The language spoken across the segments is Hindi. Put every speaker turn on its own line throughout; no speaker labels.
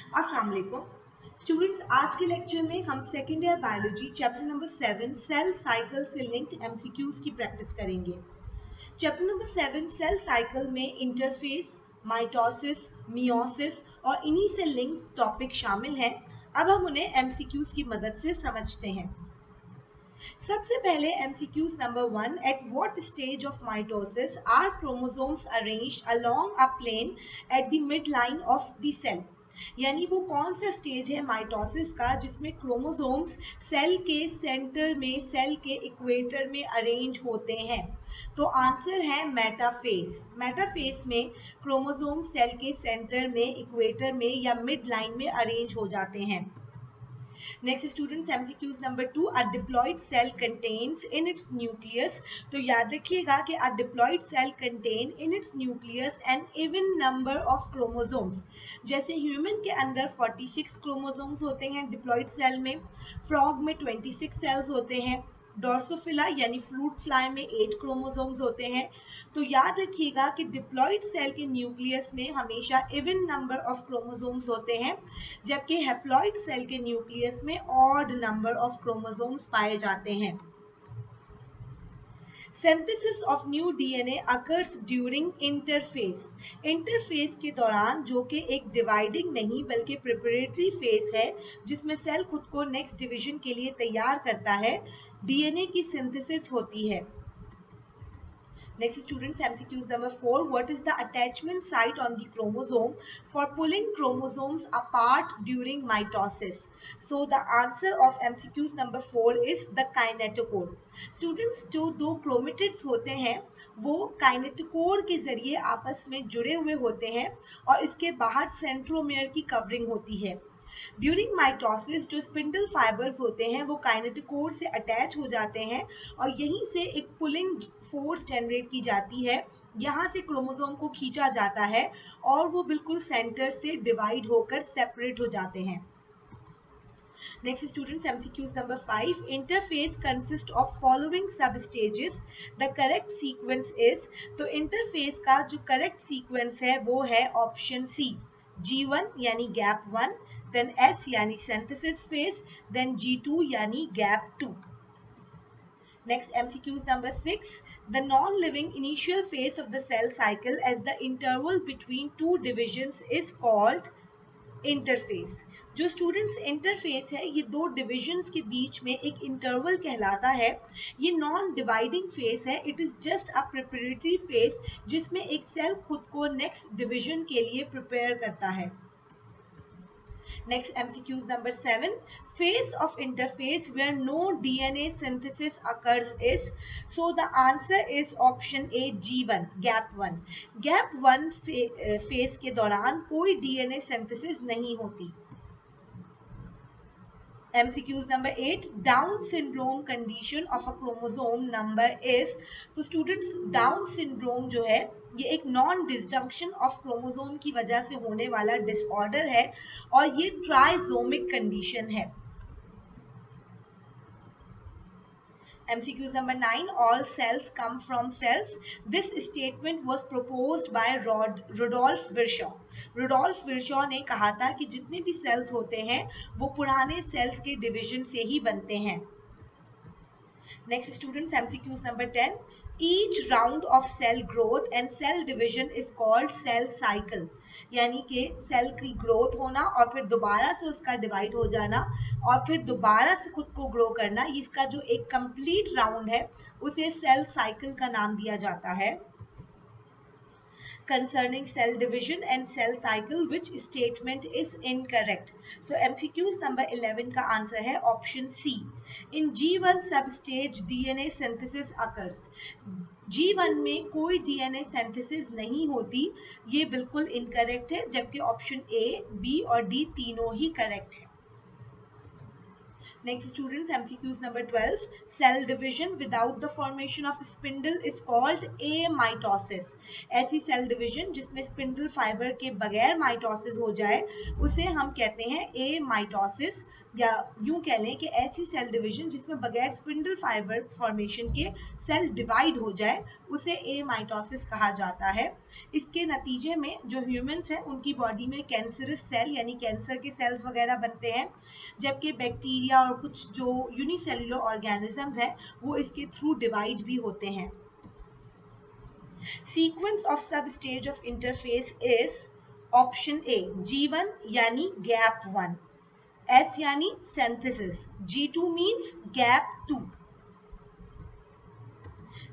अस्सलाम वालेकुम स्टूडेंट्स, आज के लेक्चर में हम second year biology chapter number 7 cell cycle से लिंक्ड एमसीक्यूज की प्रैक्टिस करेंगे। चैप्टर नंबर 7 सेल साइकिल में इंटरफेस, माइटोसिस, मियोसिस और इन्हीं से लिंक्ड टॉपिक शामिल हैं। अब हम उन्हें एमसीक्यूज की मदद से समझते हैं। सबसे पहले MCQs number 1, at what stage of mitosis are chromosomes arranged along a plane at the mid line of the cell. यानी वो कौन सा स्टेज है माइटोसिस का जिसमें क्रोमोसोम्स सेल के सेंटर में, सेल के इक्वेटर में अरेंज होते हैं। तो आंसर है मेटाफेज। मेटाफेज में क्रोमोसोम सेल के सेंटर में, इक्वेटर में या मिड लाइन में अरेंज हो जाते हैं। Next students, MCQs number 2, a diploid cell contains in its nucleus. तो याद रखिएगा कि a diploid cell contain in its nucleus an even number of chromosomes. जैसे ह्यूमन के अंदर 46 क्रोमोसोम्स होते हैं डिप्लॉइड सेल में, फ्रॉग में 26 सेल्स होते हैं, डोर्सोफिला यानी फ्रूट फ्लाई में 8 क्रोमोसोम्स होते हैं। तो याद रखिएगा कि डिप्लॉइड सेल के न्यूक्लियस में हमेशा इवन नंबर ऑफ क्रोमोसोम्स होते हैं, जबकि हैप्लॉइड सेल के न्यूक्लियस में ऑड नंबर ऑफ क्रोमोसोम्स पाए जाते हैं। Synthesis of new DNA occurs during interface. Interface के दौरान, जो कि एक डिवाइडिंग नहीं बल्कि प्रिपरेटरी फेस है जिसमें सेल खुद को नेक्स्ट डिवीजन के लिए तैयार करता है, डीएनए की सिंथेसिस होती है। Next students, MCQs number 4, what is the attachment site on the chromosome for pulling chromosomes apart during mitosis? So the answer of MCQs number 4 is the kinetochore. Students, जो दो chromatids होते हैं वो kinetochore के जरिए आपस में जुड़े हुए होते हैं और इसके बाहर सेंट्रोमेयर की कवरिंग होती है। ड्यूरिंग माइटोसिस जो स्पिंडल फाइबर्स होते हैं वो काइनेटोकोर से अटैच हो जाते हैं और यहीं से एक पुलिंग फोर्स जनरेट की जाती है। यहाँ से क्रोमोसोम को खींचा जाता है और वो बिल्कुल सेंटर से डिवाइड होकर सेपरेट हो जाते हैं। Next students, MCQs number 5, interphase consists of following substages. The correct sequence is, तो interphase का जो correct sequence है वो है option C, G1 यानी gap 1, then S यानी synthesis phase, then G2 यानी gap 2. Next MCQs number 6, the non-living initial phase of the cell cycle as the interval between two divisions is called interphase. जो स्टूडेंट्स इंटरफेस है ये दो डिविजन्स के बीच में एक इंटरवल कहलाता है। ये नॉन डिवाइडिंग फेस है, it is just a preparatory face जिसमें एक सेल खुद को नेक्स्ट डिवीजन के लिए प्रिपेयर करता है। Next MCQs number 7, phase of interphase where no DNA synthesis occurs is, so the answer is option A, G1, gap 1. Gap 1 phase के दौरान कोई DNA synthesis नहीं होती। MCQs number 8, Down syndrome condition of a chromosome number is, तो स्टूडेंट्स डाउन सिंड्रोम जो है ये एक नॉन डिसजंक्शन ऑफ क्रोमोसोम की वजह से होने वाला डिसऑर्डर है और ये ट्राइजोमिक कंडीशन है। MCQs number 9, all cells come from cells. This statement was proposed by Rudolf Virchow. Rudolf Virchow ने कहा था कि जितने भी सेल्स होते हैं वो पुराने सेल्स के डिवीजन से ही बनते हैं। Next students, MCQs number 10, each round of cell growth and cell division is called cell cycle. यानी कि सेल की ग्रोथ होना और फिर दोबारा से उसका डिवाइड हो जाना और फिर दोबारा से खुद को ग्रो करना, इसका जो एक कंप्लीट राउंड है उसे सेल साइकिल का नाम दिया जाता है। Concerning cell division and cell cycle, which statement is incorrect? So MCQs number 11 का आंसर है option C. In G1 substage DNA synthesis occurs. G1 में कोई DNA synthesis नहीं होती, ये बिल्कुल incorrect है, जबकि option A, B और D तीनों ही correct है। Next students, MCQs number 12, cell division without the formation of spindle is called amitosis. ऐसी सेल डिवीजन जिसमें स्पिंडल फाइबर के बगैर माइटोसिस हो जाए उसे हम कहते हैं amitosis. या यूं कह लें कि ऐसी सेल डिवीजन जिसमें बगैर स्पिंडल फाइबर फॉर्मेशन के सेल डिवाइड हो जाए, उसे एमाइटोसिस कहा जाता है। इसके नतीजे में जो ह्यूमंस हैं उनकी बॉडी में कैंसरस सेल यानी कैंसर के सेल्स वगैरह बनते हैं, जबकि बैक्टीरिया और कुछ जो यूनिसेल्युलर ऑर्गेनिजम्स हैं वो इसके थ्रू डिवाइड भी होते हैं। सीक्वेंस ऑफ सब stage of interface is option A G1 यानी गैप 1, S यानी synthesis, G2 means gap 2.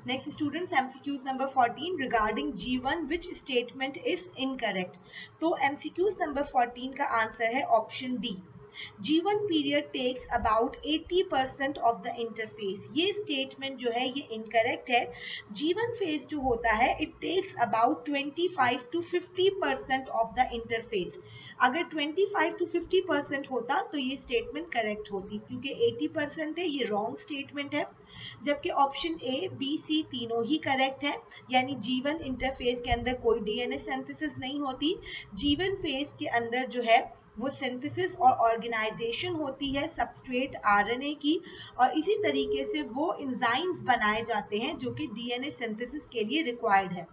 Next students, MCQs number 14 regarding G1 which statement is incorrect. तो MCQs number 14 का आंसर है option D, G1 period takes about 80% of the interface. ये स्टेटमेंट जो है ये इनकरेक्ट है। G1 फेज जो होता है it takes about 25 to 50% of the interface. अगर 25 to 50% होता तो ये स्टेटमेंट करेक्ट होती, क्योंकि 80% है, ये रॉन्ग स्टेटमेंट है। जबकि ऑप्शन ए बी सी तीनों ही करेक्ट है, यानी G1 इंटरफेस के अंदर कोई डीएनए सिंथेसिस नहीं होती। G1 फेज के अंदर जो है वो सिंथेसिस और ऑर्गेनाइजेशन होती है सबस्ट्रेट आरएनए की, और इसी तरीके से वो एंजाइम्स बनाए जाते हैं जो कि डीएनए सिंथेसिस के लिए रिक्वायर्ड है।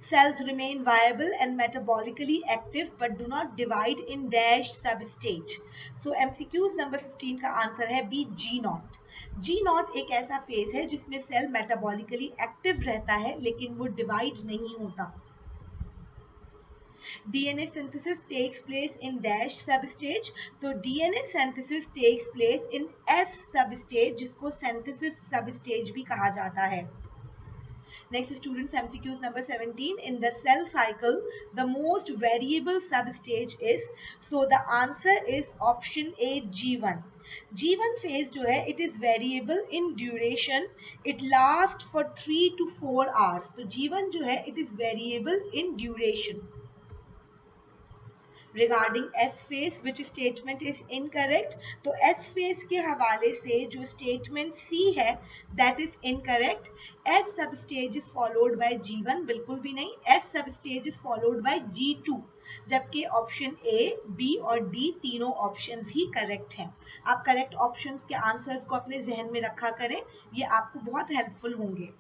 Cells remain viable and metabolically active but do not divide in dash substage. So MCQs number 15 का आंसर है बी G0. G0 एक ऐसा फेज है जिसमें सेल मेटाबॉलिकली एक्टिव रहता है लेकिन वो डिवाइड नहीं होता। DNA synthesis takes place in dash substage, तो DNA synthesis takes place in S substage जिसको synthesis substage भी कहा जाता है। Next students, MCQs number 17. In the cell cycle, the most variable substage is, so the answer is option A G1. G1 phase जो है it is variable in duration, it lasts for 3 to 4 hours. तो G1 जो है it is variable in duration. Regarding S phase, which statement is incorrect? तो S phase के हवाले से जो statement C है that is incorrect. S substage is followed by G1, बिल्कुल भी नहीं, S substage is followed by G2, जबकि ऑप्शन A, B और D तीनों ऑप्शंस ही करेक्ट हैं। आप करेक्ट ऑप्शंस के आंसर्स को अपने जहन में रखा करें, ये आपको बहुत हेल्पफुल होंगे।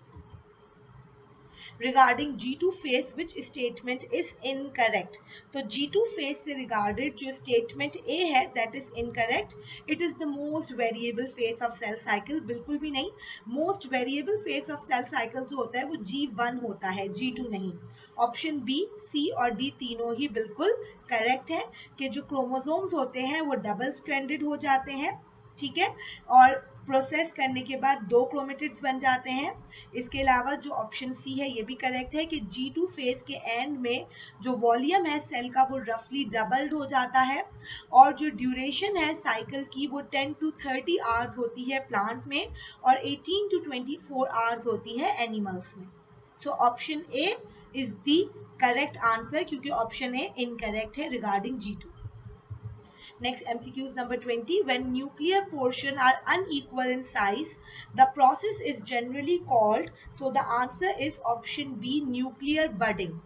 Regarding G2 phase, which statement is incorrect? तो G2 phase से regarded जो statement A है that is incorrect. It is the most variable phase of cell cycle, बिल्कुल भी नहीं। Most variable phase of cell cycle जो होता है वो G1 होता है, G2 नहीं। ऑप्शन B, C और D तीनों ही बिल्कुल करेक्ट है कि जो क्रोमोसोम्स होते हैं वो डबल स्ट्रैंडेड हो जाते हैं, ठीक है, और प्रोसेस करने के बाद 2 क्रोमेटिड्स बन जाते हैं। इसके अलावा जो ऑप्शन सी है ये भी करेक्ट है कि G2 फेज के एंड में जो वॉल्यूम है सेल का वो रफली डबल्ड हो जाता है, और जो ड्यूरेशन है साइकिल की वो 10 to 30 आवर्स होती है प्लांट में और 18 to 24 आवर्स होती है एनिमल्स में। So option A is the correct answer, क्योंकि ऑप्शन ए इनकरेक्ट है regarding G2. Next, MCQs number 20. When nuclear portion are unequal in size, the process is generally called, so the answer is option B, nuclear budding.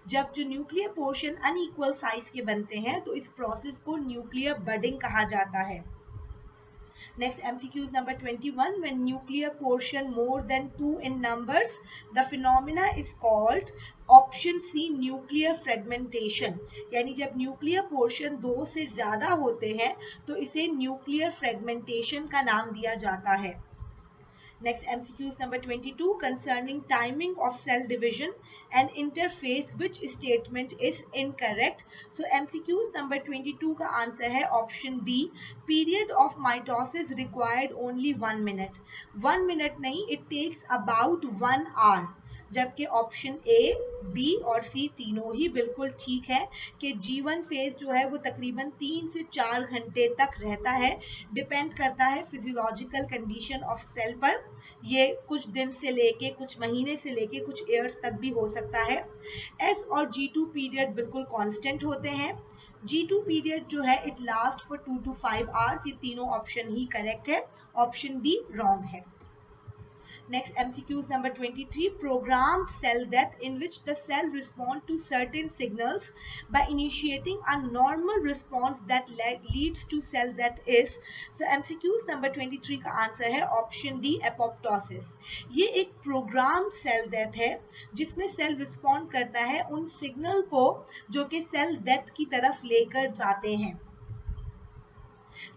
जब जो न्यूक्लियर पोर्शन अनइक्वल साइज के बनते हैं तो इस प्रोसेस को न्यूक्लियर बडिंग कहा जाता है। Next, MCQs number 21. When nuclear portion more than 2 in numbers, the phenomena is called option C, nuclear fragmentation. यानी जब न्यूक्लियर पोर्शन 2 से ज्यादा होते हैं तो इसे न्यूक्लियर फ्रेगमेंटेशन का नाम दिया जाता है। Next, MCQs number 22 concerning timing of cell division and interface, which statement is incorrect? So MCQs number 22 का आंसर है option D, period of mitosis required only 1 minute. 1 minute नहीं, it takes about 1 hour. जबकि ऑप्शन ए, बी और सी तीनों ही बिल्कुल ठीक है कि G1 फेज जो है वो तकरीबन 3 से 4 घंटे तक रहता है, डिपेंड करता है फिजियोलॉजिकल कंडीशन ऑफ सेल पर। ये कुछ दिन से लेके कुछ महीने से लेके कुछ ईयर्स तक भी हो सकता है। एस और G2 पीरियड बिल्कुल कांस्टेंट होते हैं। G2 पीरियड जो है it last for 2 to 5 hours, ये तीनों ऑप्शन ही करेक्ट है, ऑप्शन डी रॉन्ग है। Next, MCQs number 23, programmed cell death, in which the cell respond to certain signals by initiating a normal response that leads to cell death is. So MCQs number 23 का आंसर है ऑप्शन डी, एपोप्टोसिस। ये एक प्रोग्राम्ड सेल डेथ है जिसमें सेल रिस्पॉन्ड करता है उन सिग्नल को जो कि सेल डेथ की तरफ लेकर जाते हैं।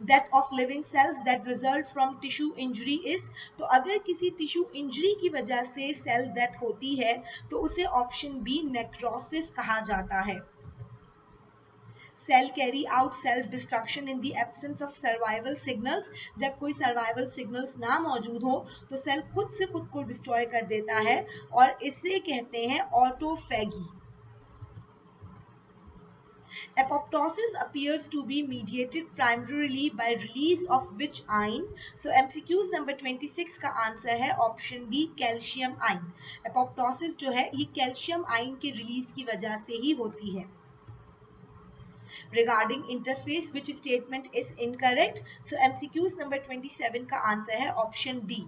Death of living cells that result from tissue injury is, तो अगर किसी टिश्यू इंजरी की वजह से सेल डेथ होती है तो उसे ऑप्शन बी, नेक्रोसिस कहा जाता है। Cell carry out self destruction in the absence of survival signals, जब कोई सर्वाइवल सिग्नल्स ना मौजूद हो तो सेल खुद से खुद को डिस्ट्रॉय कर देता है और इसे कहते हैं autophagy. Apoptosis appears to be mediated primarily by release of which ion? So MCQs number 26 का आंसर है option D, calcium ion. Apoptosis जो है ये कैल्शियम आयन के रिलीज की वजह से ही होती है। Regarding interface, which statement is incorrect? So MCQs number 27 का आंसर है option D.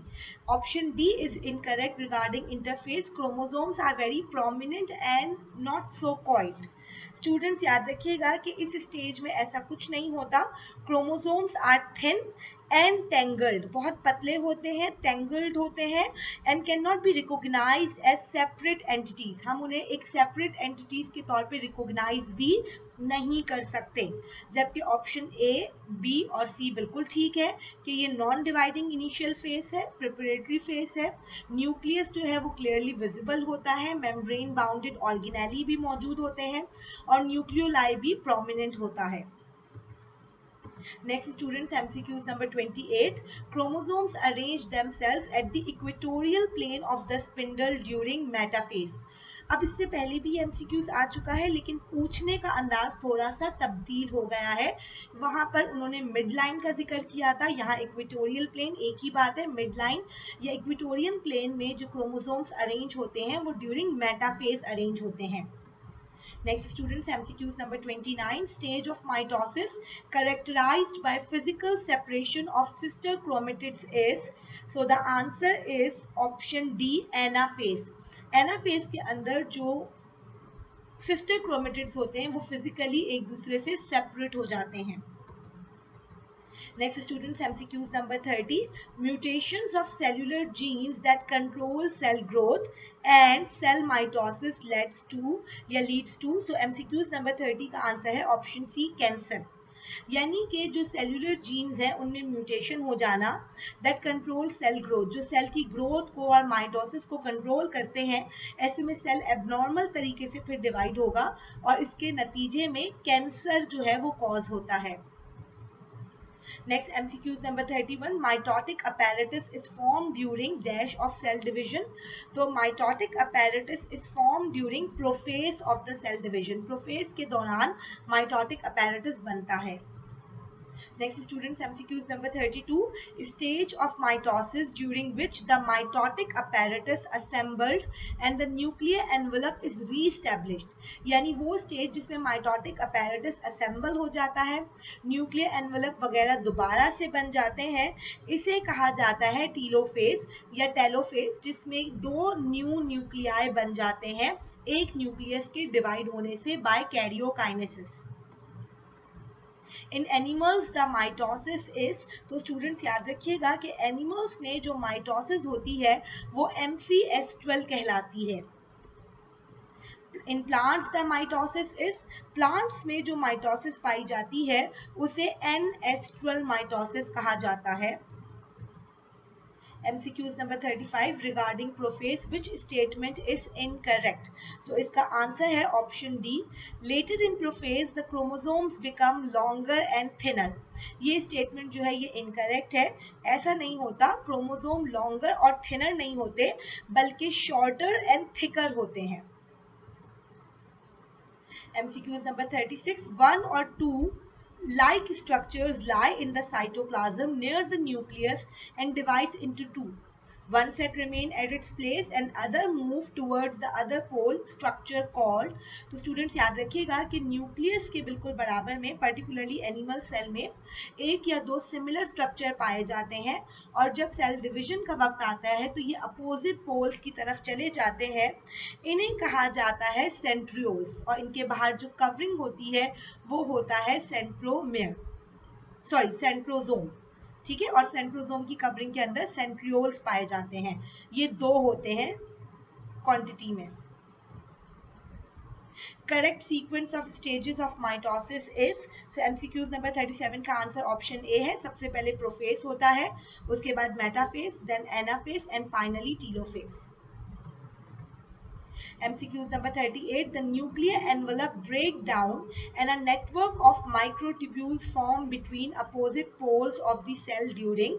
Option D is incorrect regarding interface. Chromosomes are very prominent and not so coiled. Students याद रखिएगा कि इस स्टेज में ऐसा कुछ नहीं होता। Chromosomes are thin and tangled, बहुत पतले होते हैं, टेंगल्ड होते हैं and can not be recognised as separate entities. हम उन्हें एक सेपरेट एंटिटीज के तौर पे रिकॉग्नाइज भी नहीं कर सकते। जबकि ऑप्शन ए, बी और सी बिल्कुल ठीक है कि ये नॉन डिवाइडिंग इनिशियल फेज है, प्रिपरेटरी फेज है। न्यूक्लियस जो है वो क्लियरली विजिबल होता है, मेम्ब्रेन बाउंडेड ऑर्गेनेली भी मौजूद होते हैं और न्यूक्लियोलाई भी प्रोमिनेंट होता है। Next students, MCQs number 28. Chromosomes arrange themselves at the equatorial plane of the spindle during metaphase. अब इससे पहले भी MCQs आ चुका है लेकिन पूछने का अंदाज थोड़ा सा तब्दील हो गया है। वहां पर उन्होंने मिड लाइन का जिक्र किया था, यहाँ इक्वेटोरियल प्लेन, एक ही बात है। मिड लाइन या इक्वेटोरियल प्लेन में जो क्रोमोसोम्स अरेंज होते हैं वो ड्यूरिंग मेटाफेज अरेंज होते हैं। Next students, MCQs number 29. Stage of mitosis characterized by physical separation of sister chromatids is. So the answer is option D, anaphase. Anaphase के अंदर जो sister chromatids होते हैं वो physically एक दूसरे से separate हो जाते हैं। Next students, MCQs number 30. Mutations of cellular genes that control cell growth and cell mitosis leads to. So MCQs number 30 का आंसर है ऑप्शन सी, कैंसर। यानी कि जो सेल्यूलर जीन्स हैं उनमें म्यूटेशन हो जाना दैट कंट्रोल सेल ग्रोथ, जो सेल की ग्रोथ को और माइटोसिस को कंट्रोल करते हैं, ऐसे में सेल एबनॉर्मल तरीके से फिर डिवाइड होगा और इसके नतीजे में कैंसर जो है वो कॉज होता है। Next, MCQs number 31. Mitotic apparatus is formed during dash of cell division. तो mitotic apparatus is formed during prophase of the cell division. Prophase के दौरान mitotic apparatus बनता है। Next students, MCQs number 32. Stage of mitosis during which the mitotic apparatus assembled and the nuclear envelope is re-established. यानी वो स्टेज जिसमें mitotic apparatus assemble हो जाता है, nuclear envelope वगैरह दोबारा से बन जाते हैं, इसे कहा जाता है टीलोफेज या टेलोफेज, जिसमें दो न्यू न्यूक्लियाई बन जाते हैं एक न्यूक्लियस के डिवाइड होने से by karyokinesis. In animals the mitosis is, तो स्टूडेंट्स याद रखिएगा कि एनिमल्स में जो माइटोसिस होती है वो एम्फीएस्ट्रल कहलाती है। In plants the mitosis is, plants में जो माइटोसिस पाई जाती है उसे एनएस्ट्रल माइटोसिस कहा जाता है। MCQs number 35. Regarding prophase, which statement is incorrect? So इसका आंसर है option D, later in prophase the chromosomes become longer and thinner. ये स्टेटमेंट जो है ये इनकरेक्ट है। ऐसा नहीं होता, क्रोमोसोम लॉन्गर और थिनर नहीं होते बल्कि शॉर्टर एंड थिकर होते हैं। MCQs number 36. 1 or 2 like structures lie in the cytoplasm near the nucleus and divides into two. One set remain at its place and other move towards the other pole, structure called. तो स्टूडेंट्स याद रखिएगा कि न्यूक्लियस के बिल्कुल बराबर में पर्टिकुलरली एनिमल सेल में एक या दो सिमिलर स्ट्रक्चर पाए जाते हैं और जब सेल डिवीजन का वक्त आता है तो ये अपोजिट पोल्स की तरफ चले जाते हैं। इन्हें कहा जाता है सेंट्रियोल्स और इनके बाहर जो कवरिंग होती है वो होता है सेंट्रोजोम। ठीक है, और सेंट्रोजोम की कवरिंग के अंदर सेंट्रियोल्स पाए जाते हैं। ये दो होते हैं क्वांटिटी में। Correct sequence of stages of mitosis is, MCQs number 37 का आंसर ऑप्शन ए है। सबसे पहले प्रोफेज होता है, उसके बाद metaphase, then anaphase and finally telophase. MCQs number 38, the nuclear envelope break down and a network of microtubules form between opposite poles of the cell during.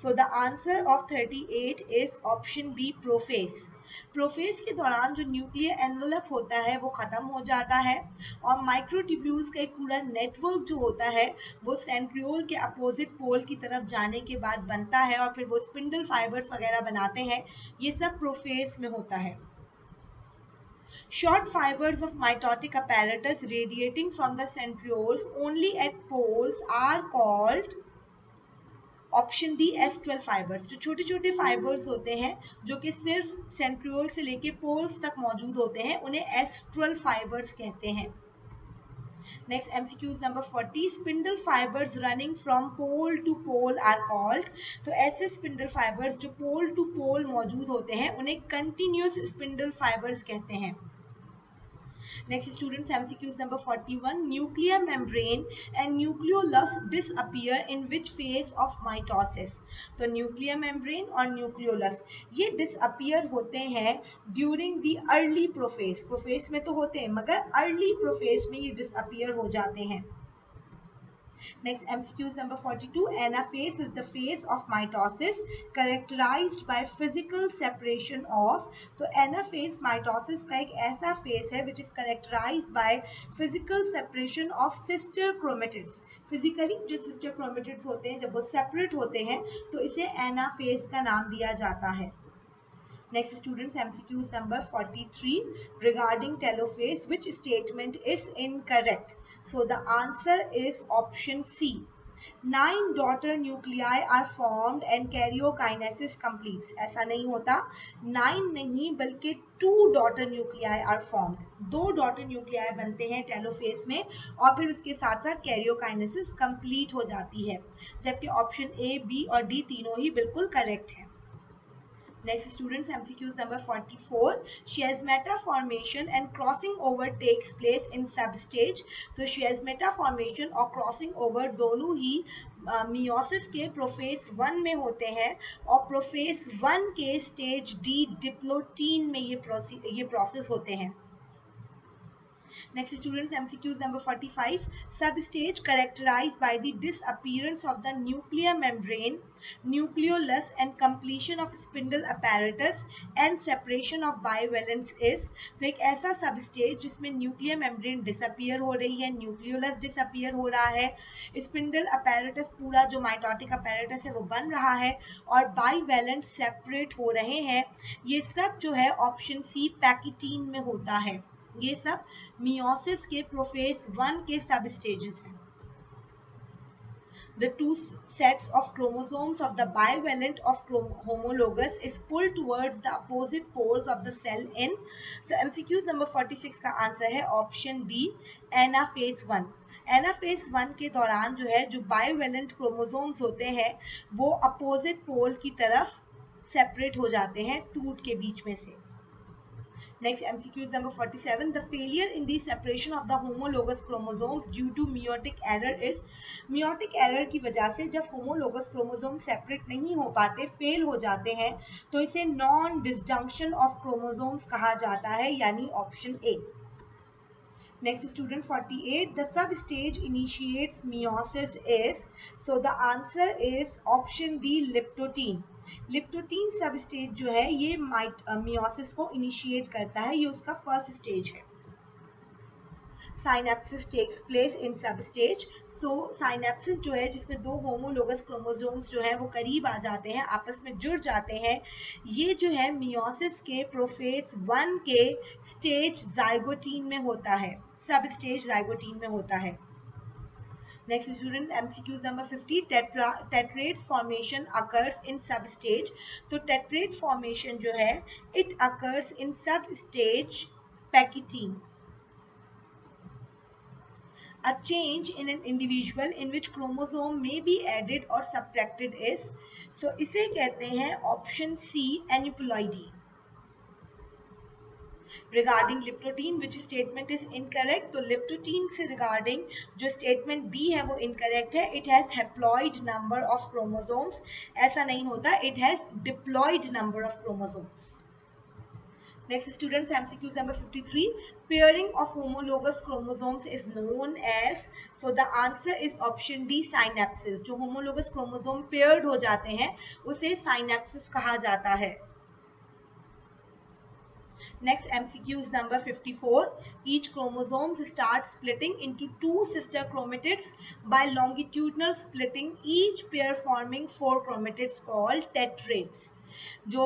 So the answer of 38 is option B, prophase. Prophase के दौरान जो न्यूक्लियर एनवलप होता है वो खत्म हो जाता है और माइक्रोट्यूब्यूल्स का एक पूरा नेटवर्क जो होता है वो सेंट्रियोल के अपोजिट पोल की तरफ जाने के बाद बनता है और फिर वो स्पिंडल फाइबर्स वगैरह बनाते हैं। ये सब प्रोफेज में होता है। Short fibers of mitotic apparatus radiating from the centrioles only at poles are called option D S12 fibres. जो छोटे छोटे फाइबर्स होते हैं जो कि सिर्फ सेंट्रियोल से लेके पोल्स तक मौजूद होते हैं उन्हें S12 फाइबर्स कहते हैं। Next, MCQs number 40, spindle fibers running from pole to pole are called. तो ऐसे spindle fibers जो pole to pole मौजूद होते हैं उन्हें continuous spindle fibers कहते हैं। Next, students, MCQs number 41, nuclear membrane and nucleolus disappear in which phase of mitosis? तो nuclear membrane और nucleolus ये disappear होते हैं during the early prophase। prophase में तो होते हैं मगर early prophase में ये disappear हो जाते हैं। Next, MCQs number 42, anaphase is the phase of mitosis characterized by physical separation of. तो anaphase mitosis का एक ऐसा phase है which is characterized by physical separation of sister chromatids. physically जो sister chromatids होते हैं जब वो separate होते हैं तो इसे anaphase का नाम दिया जाता है। Next, students, MCQs number 43 regarding telophase, which statement is incorrect? So the answer is option C. 9 daughter nuclei are formed and karyokinesis completes. ऐसा नहीं होता, 9 नहीं बल्कि 2 daughter nuclei are formed. 2 daughter nuclei बनते हैं telophase में और फिर उसके साथ साथ karyokinesis complete हो जाती है, जबकि ऑप्शन A, B और D तीनों ही बिल्कुल करेक्ट है। Next, students, MCQs number 44, chiasmata formation and crossing over takes place in substage. तो chiasmata formation और crossing over दोनों ही meiosis के प्रोफेज 1 में होते हैं और प्रोफेज 1 के स्टेज D डिप्लोटीन में ये प्रोसेस होते हैं। Next, students, MCQs number 45, substage characterized by the disappearance of the nuclear membrane, nucleolus and completion of spindle apparatus and separation of bivalents is. तो एक ऐसा substage जिसमें nuclear membrane disappear हो रही है, nucleolus disappear हो रहा है, spindle apparatus पूरा जो mitotic apparatus है वो बन रहा है और bivalents separate हो रहे हैं। ये सब जो है ऑप्शन सी पैकिटीन में होता है। ये सब मियोसिस के प्रोफेज 1 के सब स्टेजेस हैं। The two sets of chromosomes of the bivalent of homologous is pulled towards the opposite poles of the cell in. So MCQ number 46 का आंसर है ऑप्शन डी, एनाफेज 1। एनाफेज 1 के दौरान जो है जो बायोवेलेंट क्रोमोसोम्स होते हैं वो अपोजिट पोल की तरफ सेपरेट हो जाते हैं टूट के बीच में से। Next, MCQ is number 47. The failure in the separation of the homologous chromosomes due to meiotic error is. meiotic error की वजह से जब homologous chromosome separate नहीं हो पाते, fail हो जाते हैं, तो इसे non disjunction of chromosomes कहा जाता है, यानी option A। Next, student 48. The substage initiates meiosis is. So the answer is option D, leptotene. Leptotene substage जो है ये मियोसिस को इनिशिएट करता है, ये उसका फर्स्ट स्टेज है। Synapses takes place in substage. So synapses जो है जिसमें दो होमोलोगस क्रोमोसोम्स जो है वो करीब आ जाते हैं, आपस में जुड़ जाते हैं, ये जो है मियोसिस के प्रोफेज 1 के स्टेज जाइगोटीन में होता है, सब स्टेज जाइगोटीन में होता है. Next student, MCQs number 50. Tetrates formation occurs in substage. तो tetrate formation जो है it occurs in substage Pachytene. A change in an individual in which chromosome may be added or subtracted is, so इसे कहते हैं option C aneuploidy. Regarding liptotin, which statement is incorrect? तो liptotin से regarding जो statement B है वो incorrect है. It has haploid number of chromosomes. ऐसा नहीं होता. It has diploid number of chromosomes. Next students, MCQs number 53. Pairing of homologous chromosomes is known as, so the answer is option D synapses. जो homologous chromosome paired हो जाते हैं उसे synapses कहा जाता है. Next MCQs number 54. Each chromosome starts splitting into two sister chromatids by longitudinal splitting, each pair forming 4 chromatids called tetrates. जो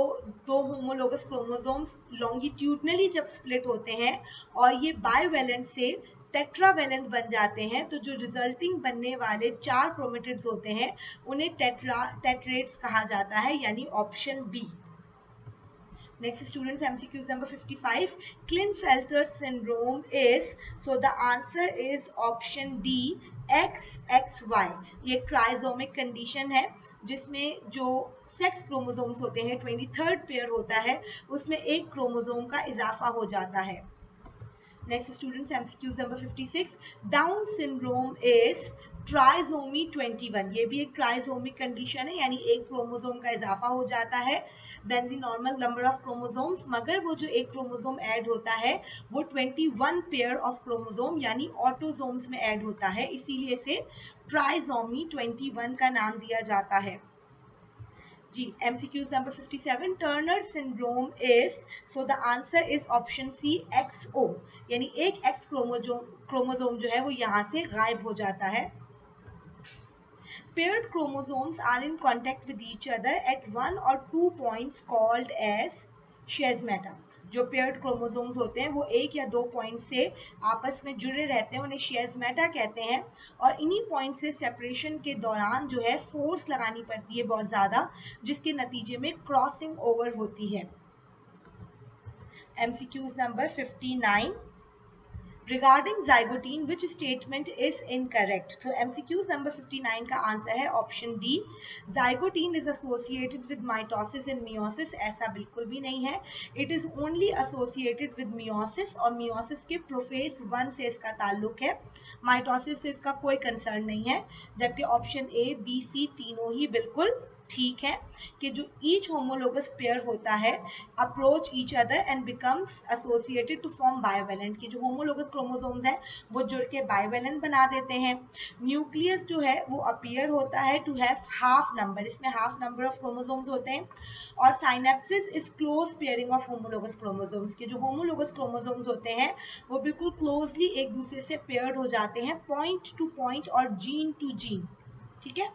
दो होमोलोगस क्रोमोसोम्स लॉन्गिट्यूडनली जब स्प्लिट होते हैं और ये बाइवेलेंट से टेट्रावेलेंट बन जाते हैं, तो जो रिजल्टिंग बनने वाले 4 क्रोमेटिड्स होते हैं उन्हें टेट्रेट्स कहा जाता है, यानी option B. Next students, MCQs number 55. Klinefelter syndrome is, so the answer is option D XXY. ये ट्राइजोमिक कंडीशन है जिसमें जो सेक्स क्रोमोसोम्स होते हैं 23rd पेयर होता है, उसमें एक क्रोमोसोम का इजाफा हो जाता है. Next students, MCQs number 56. Down syndrome is trisomy 21. ये भी एक ट्राइजोमिक कंडीशन है, यानी एक क्रोमोसोम का इजाफा हो जाता है than the normal number of chromosomes, मगर वो जो एक क्रोमोसोम ऐड होता है वो 21 पेयर ऑफ क्रोमोसोम यानी ऑटोसोम्स में ऐड होता है, इसीलिए इसे ट्राइजोमी 21 का नाम दिया जाता है. जी, MCQs number 57. Turner syndrome is, so the answer is option C XO, यानी एक X क्रोमोसोम जो है वो यहाँ से गायब हो जाता है. Paired chromosomes are in contact with each other at 1 or 2 points called as chiasmata. जो paired chromosomes होते हैं वो एक या 2 पॉइंट से आपस में जुड़े रहते हैं, उन्हें chiasmata कहते हैं. और इन्हीं पॉइंट से सेपरेशन के दौरान जो है फोर्स लगानी पड़ती है बहुत ज़्यादा, जिसके नतीजे में क्रॉसिंग ओवर होती है. MCQs number 59. Regarding zygotine, which statement is incorrect? So MCQs number 59 का आंसर है option D. Zygotine is associated with mitosis and meiosis. ऐसा बिल्कुल भी नहीं है. It is only associated with meiosis और meiosis के प्रोफेज 1 से इसका ताल्लुक है. माइटोसिस से इसका कोई कंसर्न नहीं है, जबकि ऑप्शन ए बी सी तीनों ही बिल्कुल ठीक है कि जो ईच होमोलोगस पेयर होता है approach each other and becomes associated to form bivalent, की जो होमोलोगस क्रोमोसोम्स हैं वो जुड़ के बायोवेलेंट बना देते हैं. न्यूक्लियस जो है वो अपीयर होता है टू हैव हाफ नंबर, इसमें हाफ नंबर ऑफ क्रोमोसोम्स होते हैं. और synapsis is close pairing of homologous chromosomes, के जो होमोलोगस क्रोमोसोम्स होते हैं वो बिल्कुल क्लोजली एक दूसरे से पेयर्ड हो जाते हैं, पॉइंट टू पॉइंट और जीन टू जीन. ठीक है,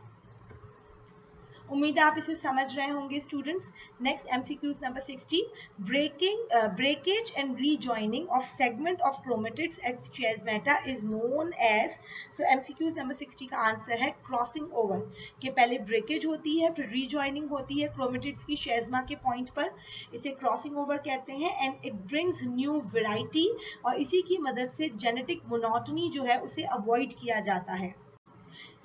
उम्मीद है आप इसे समझ रहे होंगे students. Next MCQs number 60. Breakage and rejoining of segment of chromatids at chiasmata is known as, so MCQs number 60 का आंसर है क्रॉसिंग ओवर, कि पहले ब्रेकेज होती है फिर रीजॉइनिंग होती है क्रोमेटिड्स की chiasma के पॉइंट पर, इसे क्रॉसिंग ओवर कहते हैं. And it brings new variety, और इसी की मदद से जेनेटिक मोनोटनी जो है उसे अवॉइड किया जाता है.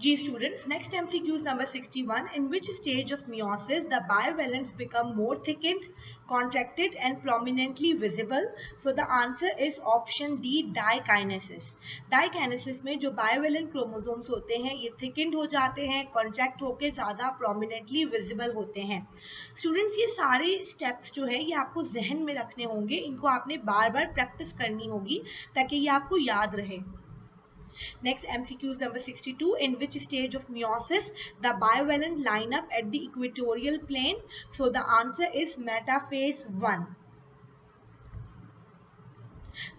G students, next MCQs number 61. In which stage of meiosis the bivalents become more thickened, contracted and prominently visible? So the answer is option D dikinesis. Dikinesis में जो bivalent chromosomes होते हैं ये thickened हो जाते हैं, contract होके ज़्यादा prominently visible होते हैं. Students, ये सारे steps जो है ये आपको जहन में रखने होंगे, इनको आपने बार बार प्रैक्टिस करनी होगी ताकि ये आपको याद रहे. Next MCQs number 62. In which stage of meiosis the bivalent line up at the equatorial plane? So the answer is metaphase 1.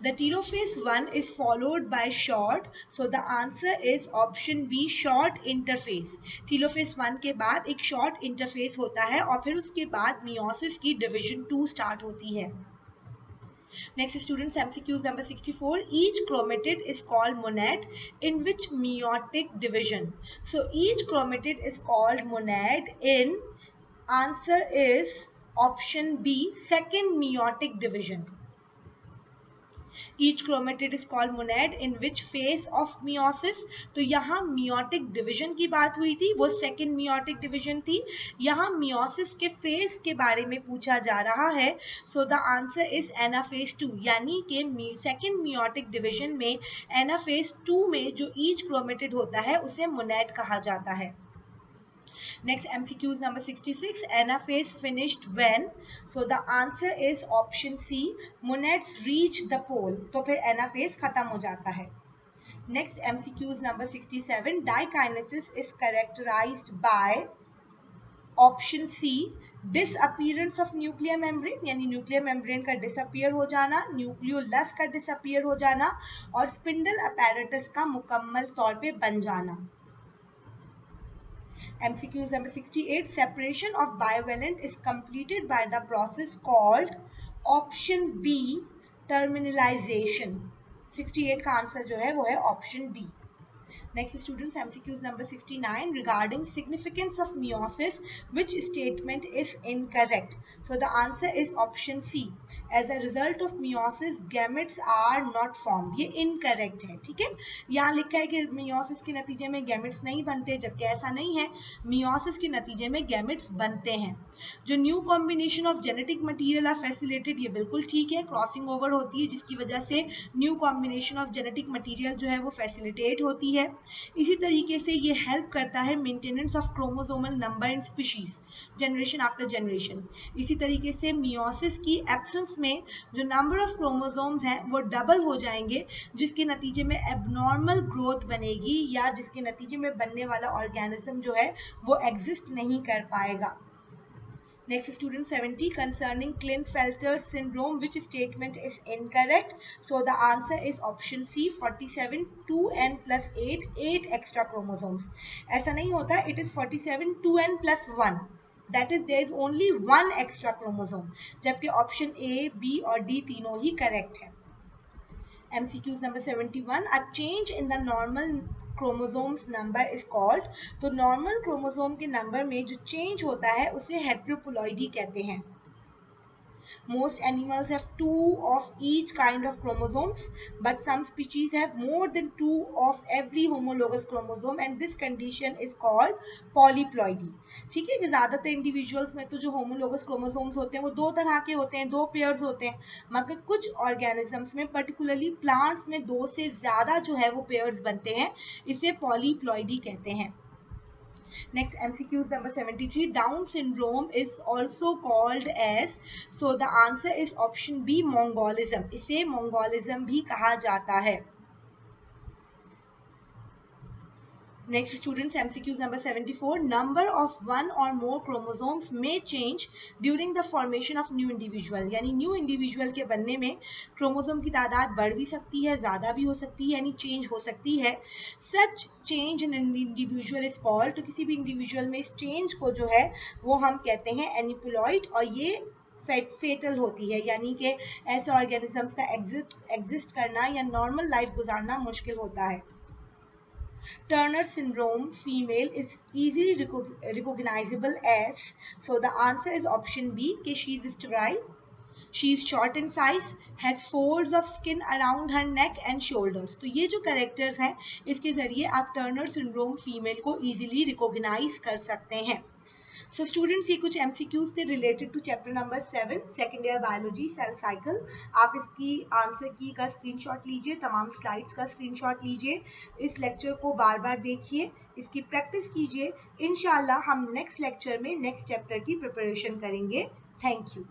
The telophase 1 is followed by short, so the answer is option B, short interphase. telophase 1 के बाद एक short interphase होता है और फिर उसके बाद meiosis की division 2 start होती है. Next students, MCQs number 64. Each chromatid is called monad in which meiotic division? So each chromatid is called monad in, answer is option B, second meiotic division. Each chromatid is called monad in which phase of meiosis? तो यहाँ meiotic division की बात हुई थी, वो second meiotic division थी. यहाँ meiosis के phase के बारे में पूछा जा रहा है. So the answer is anaphase 2. यानी कि second meiotic division में anaphase 2 में जो each chromatid होता है उसे monad कहा जाता है. Next MCQs number 66. Anaphase finished when? So the answer is option C. Monads reach the pole. तो फिर anaphase खत्म हो जाता है. Next MCQs number 67. Dikinesis is characterized by option C. Disappearance of nuclear membrane, यानी nuclear membrane का disappear हो जाना, nucleolus का disappear हो जाना और spindle apparatus का मुकम्मल तौर पे बन जाना. MCQs number 68. Separation of bivalent is completed by the process called option B, terminalization. 68 का आंसर जो है वो है option B. Next students, MCQs number 69. Regarding significance of meiosis, which statement is incorrect? So the answer is option C. As a result of meiosis, gametes are not formed. ये incorrect है, ठीक है. यहाँ लिखा है कि meiosis के नतीजे में gametes नहीं बनते, जबकि ऐसा नहीं है. meiosis के नतीजे में gametes बनते हैं. जो new combination of genetic material are facilitated, ये बिल्कुल ठीक है. क्रॉसिंग ओवर होती है जिसकी वजह से new combination of genetic material जो है वो फैसिलिटेट होती है. इसी तरीके से ये हेल्प करता है maintenance of chromosomal number in species, generation after generation. इसी तरीके से मियोसिस की एब्सेंस में जो नंबर ऑफ क्रोमोसोम्स हैं वो डबल हो जाएंगे, जिसके नतीजे में एबनॉर्मल ग्रोथ बनेगी या जिसके नतीजे में बनने वाला ऑर्गेनिज्म जो है वो एग्जिस्ट नहीं कर पाएगा. Next student 70. Concerning Klinefelter syndrome, which statement is incorrect? So the answer is option C, 47 2n plus 8, 8 extra chromosomes. ऐसा नहीं होता, it is 47 2n plus 1. That is, there is only one extra chromosome. जबकि option A, B और D तीनों ही correct है. MCQs number 71. A change in the normal chromosomes number is called. तो नॉर्मल क्रोमोसोम के नंबर में जो चेंज होता है उसे हेट्रोप्लॉइडी कहते हैं. Most animals have 2 of each kind of chromosomes, but some species have more than 2 of every homologous chromosome, and this condition is called polyploidy. ठीक है कि ज्यादातर इंडिविजुअल्स में तो जो होमोलोगस क्रोमोसोम्स होते हैं वो 2 तरह के होते हैं, 2 पेयर्स होते हैं, मगर कुछ ऑर्गेनिजम्स में पर्टिकुलरली प्लांट्स में 2 से ज्यादा जो है वो पेयर्स बनते हैं, इसे पॉलीप्लॉइडी कहते हैं. Next MCQs number 73. Down syndrome is also called as, so the answer is option B, Mongolism. इसे Mongolism भी कहा जाता है. Next students, MCQs number 74. Number of one or more chromosomes may change during the formation of new individual. यानी new individual के बनने में क्रोमोसोम की तादाद बढ़ भी सकती है, ज़्यादा भी हो सकती है, यानी चेंज हो सकती है. Such change in an individual is called, तो किसी भी इंडिविजुअल में इस चेंज को जो है वो हम कहते हैं एनिप्लॉइड, और ये फेटल होती है, यानी कि ऐसे ऑर्गेनिजम्स का एग्जिस्ट करना या नॉर्मल लाइफ गुजारना मुश्किल होता है. Turner syndrome female is easily recognizable as, so the answer is option B, कि she is sterile, she is short in size, has folds of skin around her neck and shoulders. तो ये जो characters हैं इसके जरिए आप Turner syndrome female को easily recognize कर सकते हैं. So students, ये कुछ MCQs थे related to chapter number 7 second year biology cell cycle. आप इसकी आंसर की का स्क्रीनशॉट लीजिए, तमाम स्लाइड्स का स्क्रीनशॉट लीजिए, इस लेक्चर को बार बार देखिए, इसकी प्रैक्टिस कीजिए. इंशाल्लाह हम नेक्स्ट लेक्चर में नेक्स्ट चैप्टर की प्रिपरेशन करेंगे. Thank you.